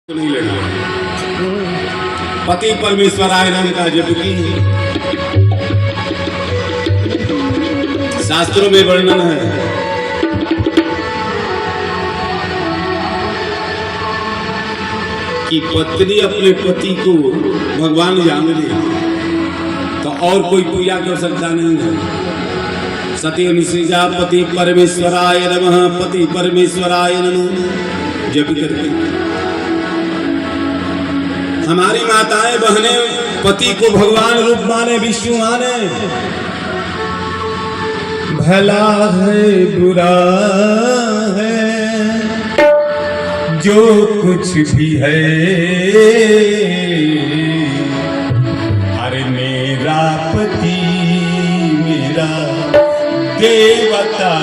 नहीं लेना। पति परमेश्वराय नाम का जप की शास्त्रों में वर्णन है कि पत्नी अपने पति को भगवान जान ले तो और कोई पूजा कर सकता नहीं है। सती अनुसुईया पति परमेश्वराय नमः, पति परमेश्वराय नमः जप करके हमारी माताएं बहनें पति को भगवान रूप माने, विष्णु माने। भला है बुरा है जो कुछ भी है, अरे मेरा पति मेरा देवता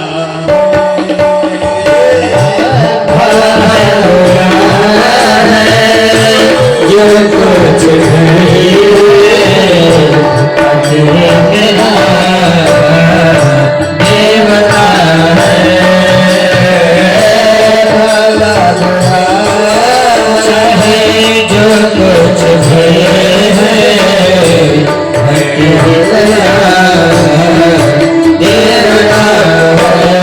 भला है बुरा है जो कुछ है, पति मेरा देवता है। भला बुरा चाहे जो कुछ है, पति मेरा देवता है।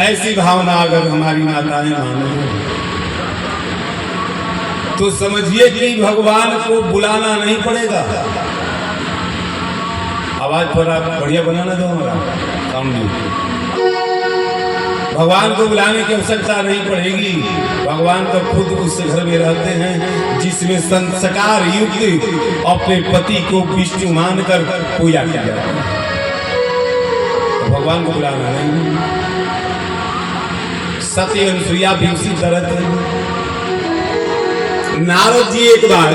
ऐसी भावना अगर हमारी माताएं माने तो समझिए कि भगवान को बुलाना नहीं पड़ेगा। आवाज थोड़ा बढ़िया बनाना दो हमारा साउंड। भगवान को बुलाने की आवश्यकता नहीं पड़ेगी। भगवान तो खुद उस घर में रहते हैं जिसमें संस्कार युक्त अपने पति को विष्णु मानकर पूजा किया जाता है। तो भगवान को बुलाना नहीं। सती अनुसुईया भी उसी तरह थे। नारद जी एक बार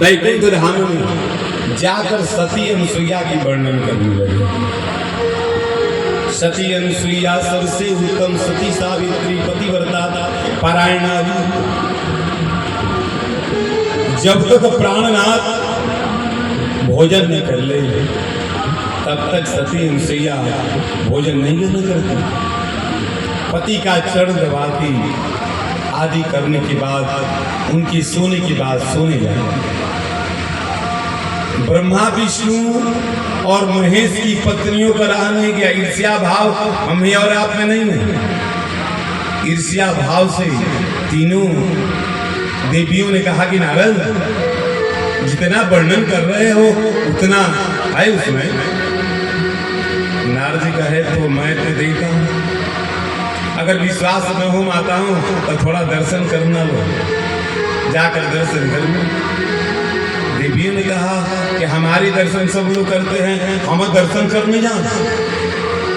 वैकुंठ धाम में जाकर सती अनुसुईया की वर्णन करने लगे। सती अनुसुईया सबसे उत्तम, सती सावित्री पतिव्रता पारायणा। जब तक प्राणनाथ भोजन न कर ले तब तक सती अनुसुईया भोजन नहीं करती। पति का चरण दबाती आदि करने के बाद उनकी सोने की बात सोने जाए। ब्रह्मा विष्णु और महेश की पत्नियों का रहा नहीं गया। ईर्ष्या भाव हमें और आप में नहीं है। ईर्ष्या भाव से तीनों देवियों ने कहा कि नारद जितना वर्णन कर रहे हो उतना है उसमें। नारद जी कहे तो मैं तो देता हूं, अगर विश्वास न हो माता हूं तो थोड़ा दर्शन करना लो, जाकर दर्शन कर लो। देवियों ने कहा कि हमारी दर्शन सब लोग करते हैं, हम दर्शन करने जाना।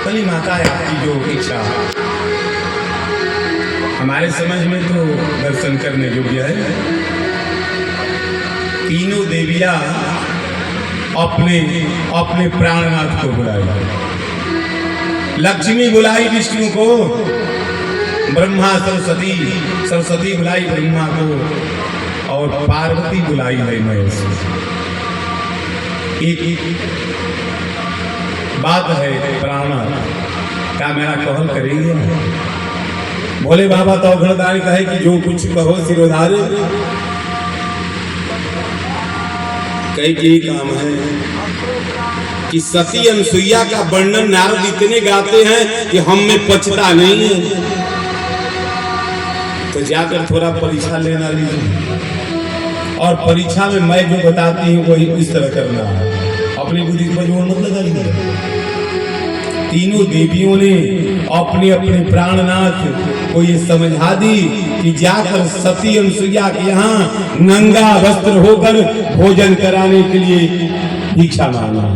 कली माता है आपकी जो इच्छा, हमारे समझ में तो दर्शन करने योग्य है। तीनों देवियां अपने अपने प्राणनाथ को बुलाया। लक्ष्मी बुलाई विष्णु को, ब्रह्मा सरस्वती बुलाई ब्रह्मा को, और पार्वती बुलाई है महेश। एक बात है प्राणनाथ क्या मेरा कहल करेंगे? भोले बाबा तो अघड़दारी कहे कि जो कुछ कहो सिरोधारे। कई काम है कि सती अनुसुईया का वर्णन नारद इतने गाते हैं कि हम में पचता नहीं है। तो जाकर थोड़ा परीक्षा लेना लीजिए। और परीक्षा में मैं जो बताती हूँ वही इस तरह करना है, अपनी बुद्धि पर जोर मत लगाइए। तीनों देवियों ने अपने अपने प्राणनाथ को ये समझा दी कि जाकर सती अनुसुईया के यहाँ नंगा वस्त्र होकर भोजन कराने के लिए भिक्षा मांगा।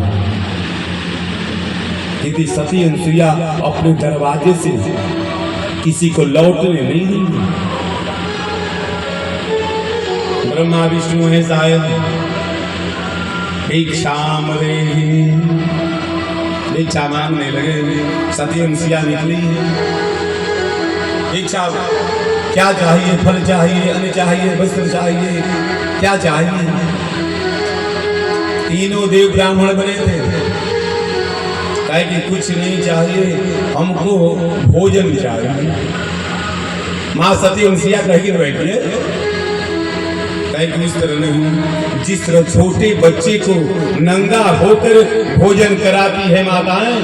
यदि सती अनुसुईया अपने दरवाजे से किसी को लौटने नहीं देंगे। ब्रह्मा विष्णु है शायद भिक्षा भिक्षा मांगने लगे। सती अनुसुईया निकली, भिक्षा क्या चाहिए? फल चाहिए, अन्न चाहिए, वस्त्र चाहिए, क्या चाहिए? तीनों देव ब्राह्मण बने थे, कहे कि कुछ नहीं चाहिए, हमको भोजन चाहिए। मां सती अनुसुईया कह के बैठी है, इस तरह नहीं, जिस तरह छोटे बच्चे को नंगा होकर भोजन कराती है माताएं,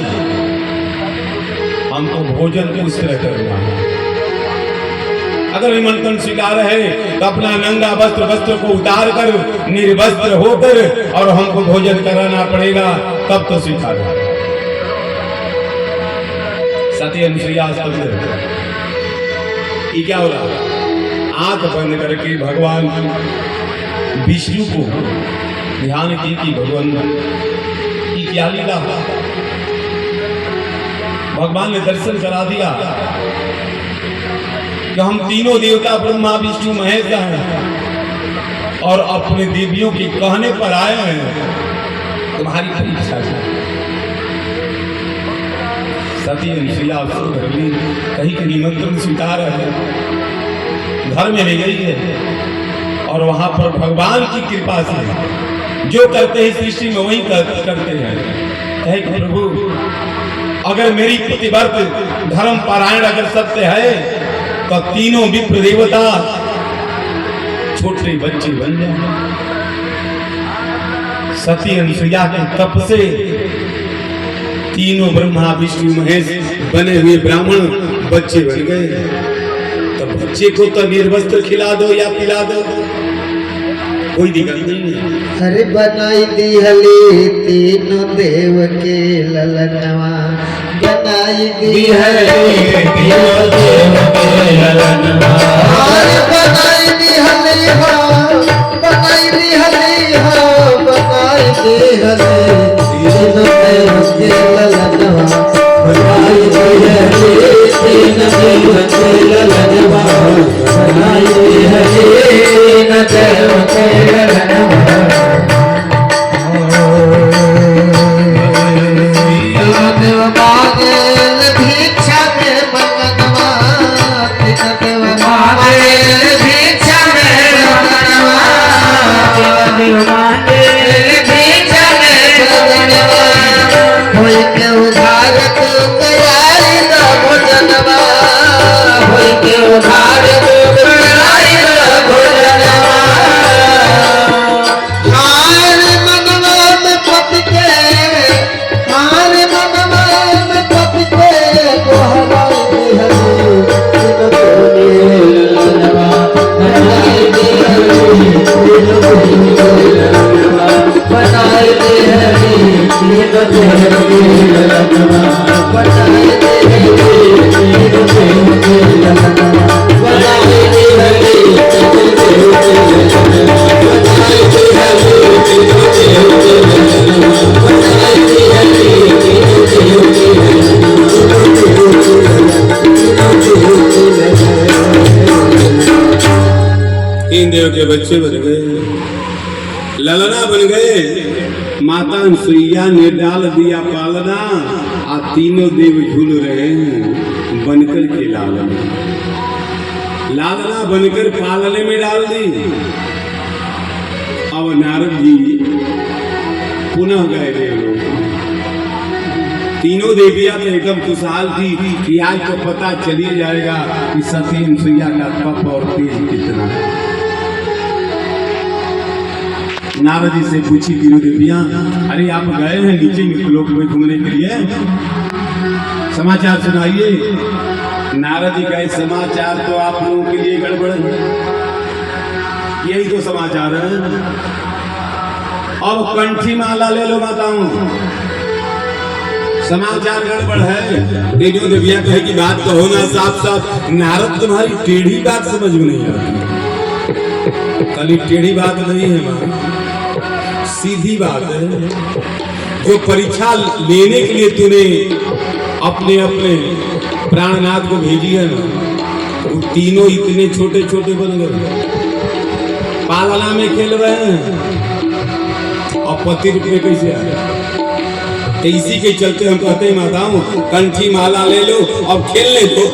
हमको भोजन उस तरह करना है। अगर निमंत्रण स्वीकार है तो अपना नंगा वस्त्र को उतार कर निर्वस्त्र होकर और हमको भोजन कराना पड़ेगा, तब तो स्वीकार है। सती अनुसुईया ये क्या हो रहा? आंख बंद करके भगवान विष्णु को ध्यान की कि भगवान की क्या लीला। भगवान ने दर्शन करा दिया कि हम तीनों देवता ब्रह्मा विष्णु महेश हैं और अपने देवियों के कहने पर आए हैं, तुम्हारी परीक्षा है। सती अनुसुईया कहीं के निमंत्रण स्वीकार है, घर में ले गई है और वहां पर भगवान की कृपा से जो करते हैं सृष्टि में वही करते हैं। कहे कि प्रभु अगर मेरी प्रतिव्रत धर्म पारायण अगर सत्य है तो तीनों विप्र देवता छोटे बच्चे बन जाए। सती अनुसुईया के तप से तीनों ब्रह्मा विष्णु महेश बने हुए ब्राह्मण बच्चे बन गए। बच्चे को तो निर्वस्त्र खिला दो या पिला दो, कोई दिक्कत नहीं है। अरे बनाई दी हली तीनों देव के ललनवा, बनाई दी हली तीनों देव के ललनवा। अरे बनाई दी हली हो, बनाई दी हली हो, बनाई दी हली तीनों देव के ललनवा, बनाई दी हली तीनों देव के ललनवा, बनाई दी हली तीनों देव के ललनवा। देव मांगेल भिक्षा में मंगनवा, देव मांगेल भिक्षा में मंगनवा, देव मांगेल भिक्षा में मंगनवा। होई के उधार तो कराई दो भोजनवा, होई के उधार तो कराई दो भोजनवा। हार मनवा में पति के, हार मनवा में पति के गोहराई दी हली तीनों के ललनवा, बनाई दी हली तीनों के ललनवा, बनाई दी हली तीनों के ललनवा, बनाई दी हली तीनों के ललनवा, बनाई दी हली तीनों के ललनवा, बनाई दी हली तीनों के ललनवा, बनाई दी हली तीनों के ललनवा। तीन देव के बच्चे बन गए, ललना बन गए। माता अनुसुईया ने डाल दिया पालना, आ तीनों देव झूल रहे हैं बनकर के लालना। लालना बनकर पालने में डाल दी। अब नारद जी पुनः गए देवलोक। तीनों देवियां तो एकदम खुशहाल थी कि आज तो पता चल ही जाएगा कि सती अनुसुईया का तप और तेज कितना है। नारद जी से पूछी तीनों देवियां, अरे आप गए हैं नीचे लोक में घूमने के लिए, समाचार सुनाइए। नारद जी का समाचार तो आप लोगों के लिए गड़बड़ है। यही तो समाचार है। अब कंठी माला ले लो माताओं, समाचार गड़बड़ है। देवियों देविया कहे की बात कहो ना साफ साफ। नारद तुम्हारी टेढ़ी बात समझ में नहीं आती। खाली टेढ़ी बात नहीं है मां, सीधी बात है। जो परीक्षा लेने के लिए तूने अपने अपने प्राणनाथ को भेजी है ना, वो तीनों इतने छोटे छोटे बन गए, पालना में खेल रहे हैं। और पति रूप में कैसे आए? तो इसी के चलते हम कहते हैं माताओं, कंठी माला ले लो, अब खेलने दो,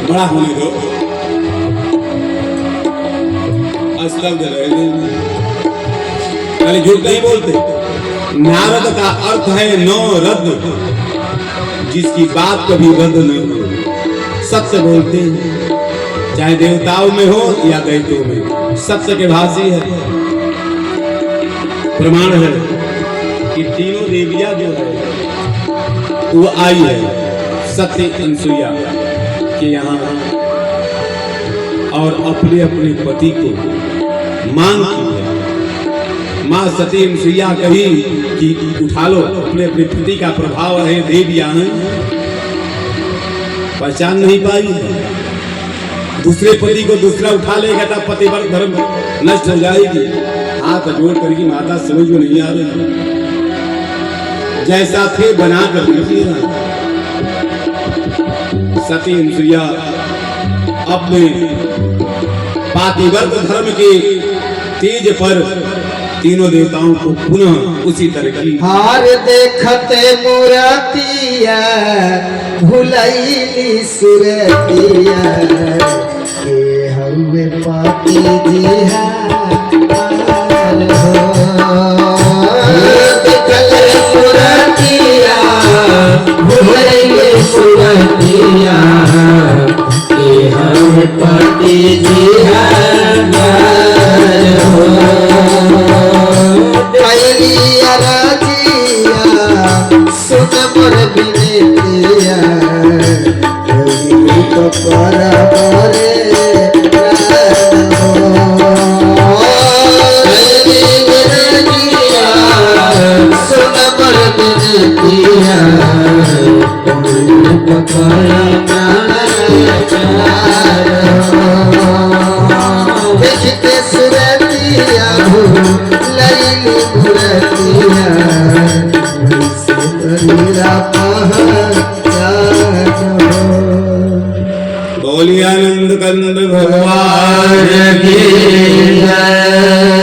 बड़ा होने दो। असलम पहले झूठ नहीं बोलते। नारद का अर्थ है नो रद्द, जिसकी बात कभी रद्द नहीं हो। सत्य बोलते हैं, चाहे देवताओं में हो या दैत्यों में, सत्य के भाषी है। प्रमाण है कि तीनों देवियां जो है वो आई है सती अनसुईया के यहाँ, और अपने अपने पति को मांग की है। माँ सती अनसुईया कही कि उठा लो, अपने अपने पति का प्रभाव है। देवियां पहचान नहीं पाई है। दूसरे पति को दूसरा उठा लेगा तो पतिव्रत धर्म नष्ट हो जाएगी। हाथ जोड़ करके माता समझ में नहीं आ रही, जैसा थे बना कर दीजिए ना। सती अनसुईया अपने पातिव्रत धर्म के तेज पर तीनों देवताओं को पुनः उसी तरह की हार देखते मुरतिया भुलैली सुरतिया के हवे पाती जी देखले सुरतिया भुलैली सुरतिया के हवे पाती जी सुन मोर बिनतिया तो कर सुन मोर बिनतिया देखते सुरतिया लैली मुरतिया बोलिए आनंद कंद भगवान की जय।